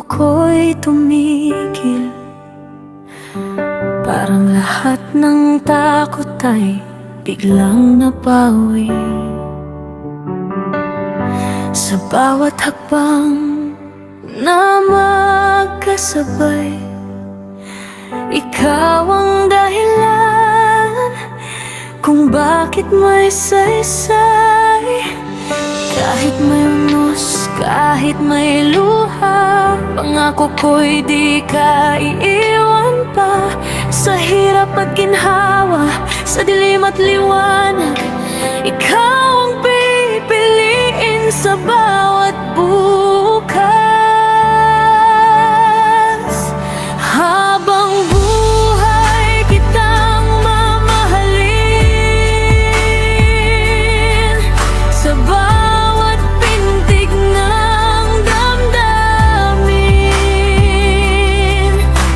ko'y tumigil, parang lahat ng takot ay biglang napawi. Sa bawat hakbang na magkasabay, ikaw ang dahilan kung bakit may saysay. Kahit may unos, kahit may luha, pangako ko'y di ka iiwan pa. Sa hirap at ginhawa, sa dilim at liwanag, ikaw ang pipiliin sa bawat bukas. Habang buhay kitang mamahalin, sa bawat pintig ng damdamin.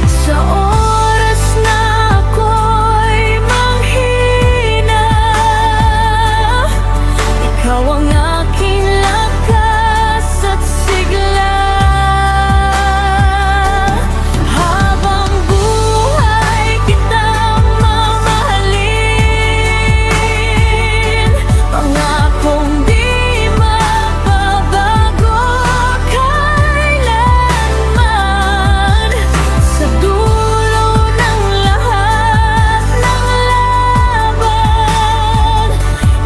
Sa oras na ako'y manghina, ikaw ang aking lakas at sigla. Habang buhay kitang mamahalin, pangakong di mababago kailanman. Sa dulo ng lahat ng laban,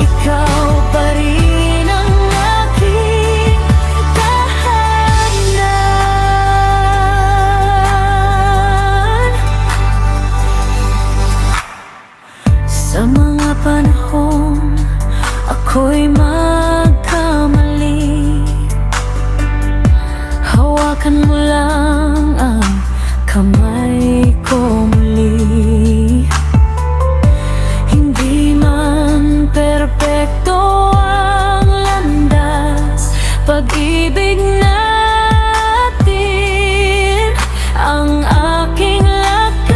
ikaw pa rin ang aking tahanan. Sa mga panahon ako'y magkamali, hawakan mo lang ang kamay ko muli. Hindi man perpekto ang landas, pag-ibig natin ang aking lakas.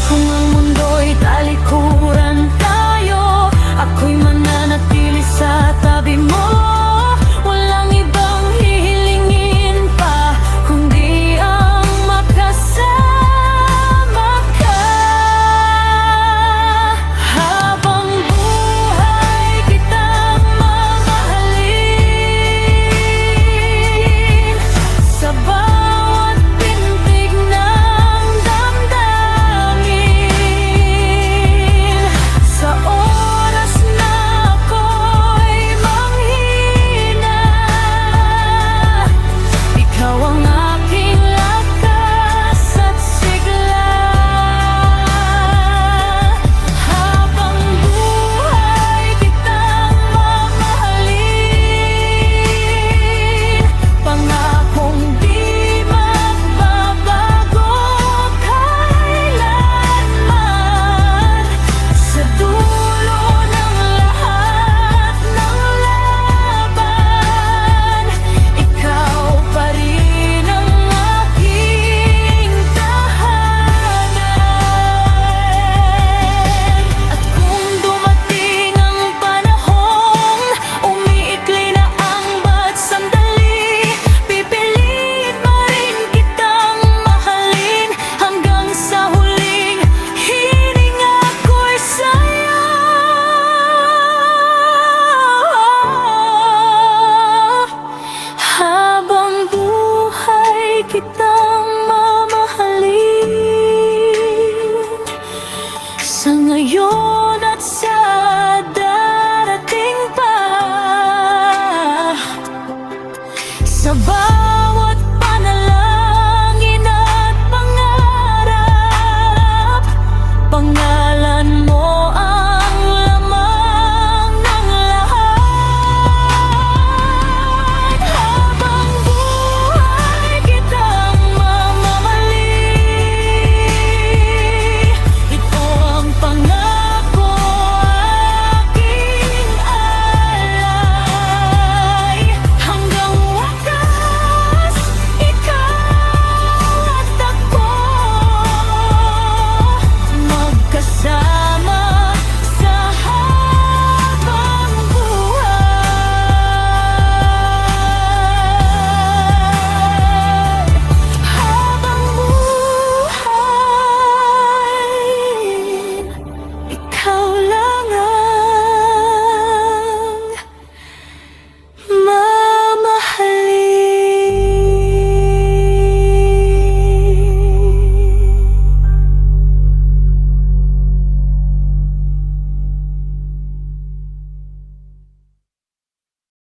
Kung ang mundo'y talikuran tayo, ako'y mananatili sa tabi mo. Walang ibang hihilingin pa kundi ang makasama ka. Habang buhay kitang mamahalin, sa bawat pintig ng damdamin. Sa oras na ako'y manghina, ikaw ang aking lakas at sigla. Habang buhay kitang mamahalin, pangakong di magbabago kailanman. Sa dulo ng lahat ng laban, ikaw pa rin ang aking tahanan. At kung dumating ang panahong umiikli na ang bawat sandali, pipilit pa rin kitang mahalin hanggang sa huling hininga ko'y sa'yo. Habang buhay kitang mamahalin, sa ngayon at sa